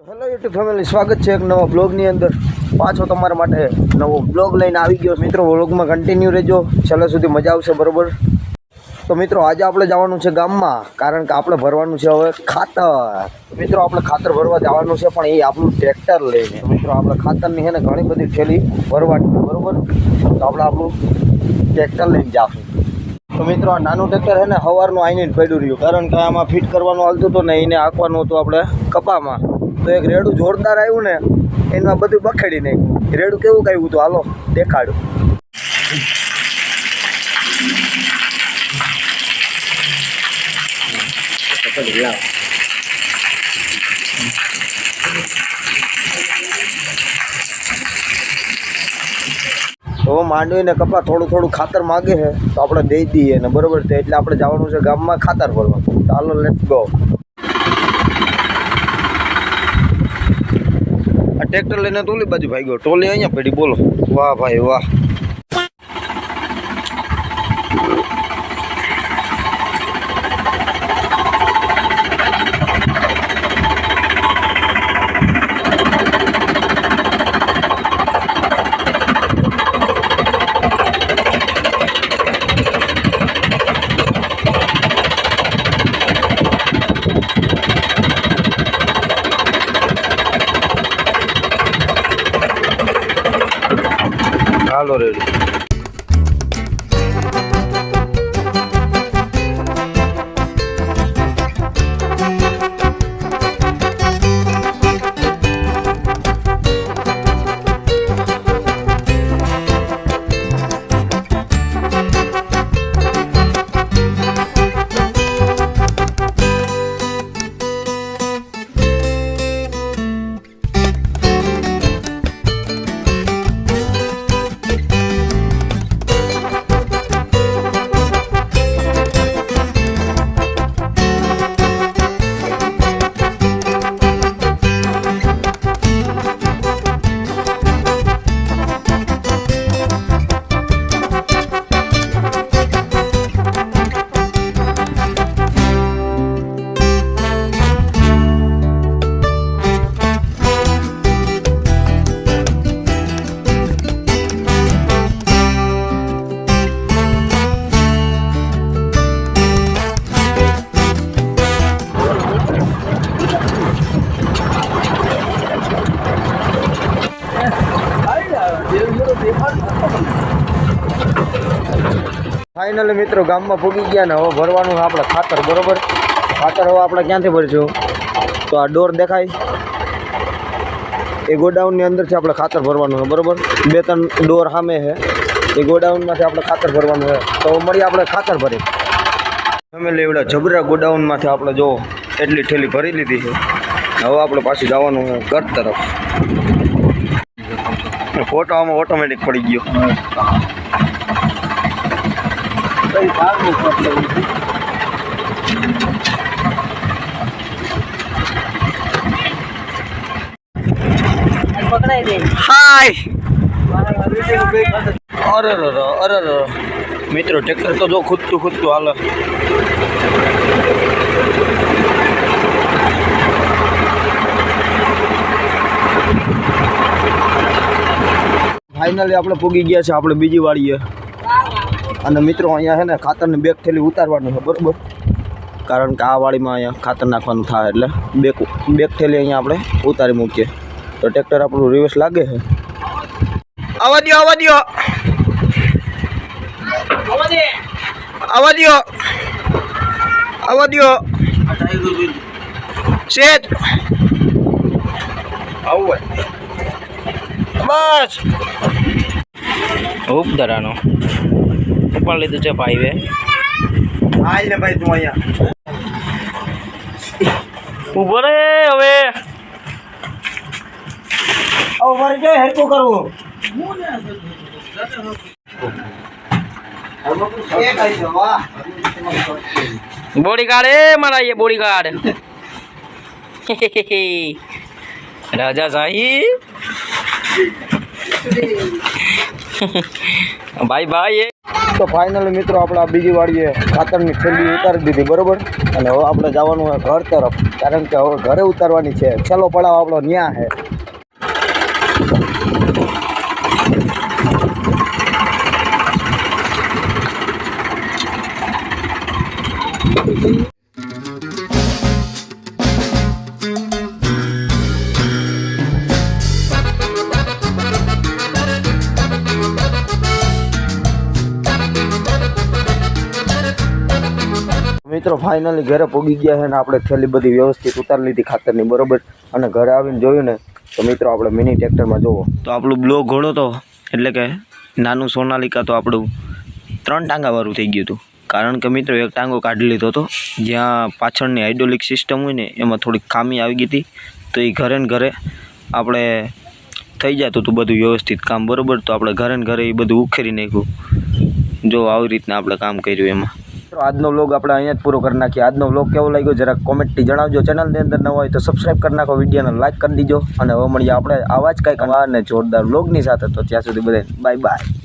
Hello YouTube family, સ્વાગત છે એક નવા બ્લોગની અંદર. પાછો તમારા માટે નવો બ્લોગ લઈને આવી ગયો. મિત્રો, બ્લોગમાં કન્ટિન્યુ રહેજો, છેલ્લે સુધી મજા આવશે, બરોબર? તો મિત્રો, આજે આપણે જવાનું છે ગામમાં, કારણ કે આપણે ભરવાનું છે હવે ખાતર. મિત્રો, આપણે ખાતર ભરવા જવાનું છે, પણ એ આપણું ટ્રેક્ટર લઈને. મિત્રો, આપણે ખાતરની છે ને ઘણી બધી થેલી ભરવાની, બરોબર? તો આપણે આપણું ટ્રેક્ટર લઈને જાશું. તો મિત્રો, આ નાનું ટ્રેક્ટર છે ને સવારનું આવીને પડ્યું રહ્યું, કારણ કે આમાં ફિટ કરવાનું હાલતું હતું ને, એને આંકવાનું હતું આપણે કપામાં. તો એક રેડું જોરદાર આવ્યું ને, એમાં બધું બખેડી નાખ્યું. રેડું કેવું આવ્યું હતું, હાલો દેખાડું. તો માંડવીને કપા થોડું થોડું ખાતર માગે છે, તો આપણે દઈ દઈએ ને, બરોબર છે? એટલે આપણે જવાનું છે ગામમાં ખાતર ભરવા. ચાલો, લેટ્સ ગો. આ ટ્રેક્ટર લઈને ટોલી બાજુ ભાઈ ગયો, ટોલી અહીંયા પડી. બોલો, વાહ ભાઈ વાહ. હાલો રેડી. ફાઇનલી મિત્રો, ગામમાં પૂગી ગયા ને હવે ભરવાનું આપણે ખાતર, બરોબર? ખાતર હવે આપણે ક્યાંથી ભરીશું? તો આ ડોર દેખાય, એ ગોડાઉનની અંદરથી આપણે ખાતર ભરવાનું છે, બરોબર? 2-3 ડોર સામે છે, એ ગોડાઉનમાંથી આપણે ખાતર ભરવાનું છે. તો મળીએ આપણે ખાતર ભરી. ફેમિલી, એવડા જબરા ગોડાઉનમાંથી આપણે જો એટલી ઠેલી ભરી લીધી છે. હવે આપણે પાછું જવાનું છે ઘર તરફ. ફોટો આમાં ઓટોમેટિક પડી ગયો. હાય, અરે મિત્રો, ટ્રેક્ટર તો જો ખુદતું હાલે. ફાઇનલી આપણે પૂગી ગયા છે આપણે બીજી વાડીએ. અને મિત્રો, અહીંયા છે ને ખાતરની બેગ થેલી ઉતારવાની છે, બરોબર? કારણ કે આ વાડીમાં અહીંયા ખાતર નાખવાનું થાય, એટલે બેગ થેલી અહીંયા આપણે ઉતારી મૂકીએ. તો ટ્રેક્ટર આપણું રિવર્સ લાગે છે. આવા દો શેઠ, આવું બસ ઉપધરાનો ઉપર લીધું છે ભાઈ. હાલ ને ભાઈ, તું અહીંયા ઉભો રે. હવે મારે ક્યાં હેરકું કરવું? બોડીગાર્ડ એ મારા, એ બોડીગાર્ડ રાજા સાહેબ. ભાઈ ભાઈ તો ફાઇનલી મિત્રો આપણે આ બીજી વાડીએ ખાતરની થેલી ઉતારી દીધી બરોબર, અને હવે આપણે જવાનું હોય ઘર તરફ, કારણ કે હવે ઘરે ઉતારવાની છે. છેલ્લો પડાવ આપણો ન્યા છે. મિત્રો ફાઇનલી ઘરે પહોંચી ગયા છે ને આપણે થેલી બધી વ્યવસ્થિત ઉતારી લીધી ખાતરની બરોબર, અને ઘરે આવીને જોયું ને તો મિત્રો આપણે મિની ટ્રેક્ટરમાં જોવો તો આપણું બ્લોક ઘોડો તો એટલે કે નાનું સોનાલિકા તો આપણું 3 ટાંગાવાળું થઈ ગયું હતું, કારણ કે મિત્રો એક ટાંગો કાઢી લીધો હતો. જ્યાં પાછળની હાઇડ્રોલિક સિસ્ટમ હોય ને એમાં થોડીક ખામી આવી ગઈ હતી, તો એ ઘરે ને ઘરે આપણે થઈ જતું હતું બધું વ્યવસ્થિત કામ બરોબર. તો આપણે ઘરે ને ઘરે એ બધું ઉખેરી નાખ્યું. જો આવી રીતના આપણે કામ કર્યું એમાં. આજનો વ્લોગ આપણે અહીંયા જ પૂરો કરી નાખીએ. આજનો વ્લોગ કેવો લાગ્યો જરાક કોમેન્ટથી જણાવજો. ચેનલની અંદર ન હોય તો સબસ્ક્રાઈબ કરી નાખો, વિડીયોને લાઈક કરી દીજો, અને હવે મળીએ આપણે આવા જ કંઈક અને જોરદાર વ્લોગની સાથે. તો ત્યાં સુધી બધાને બાય બાય.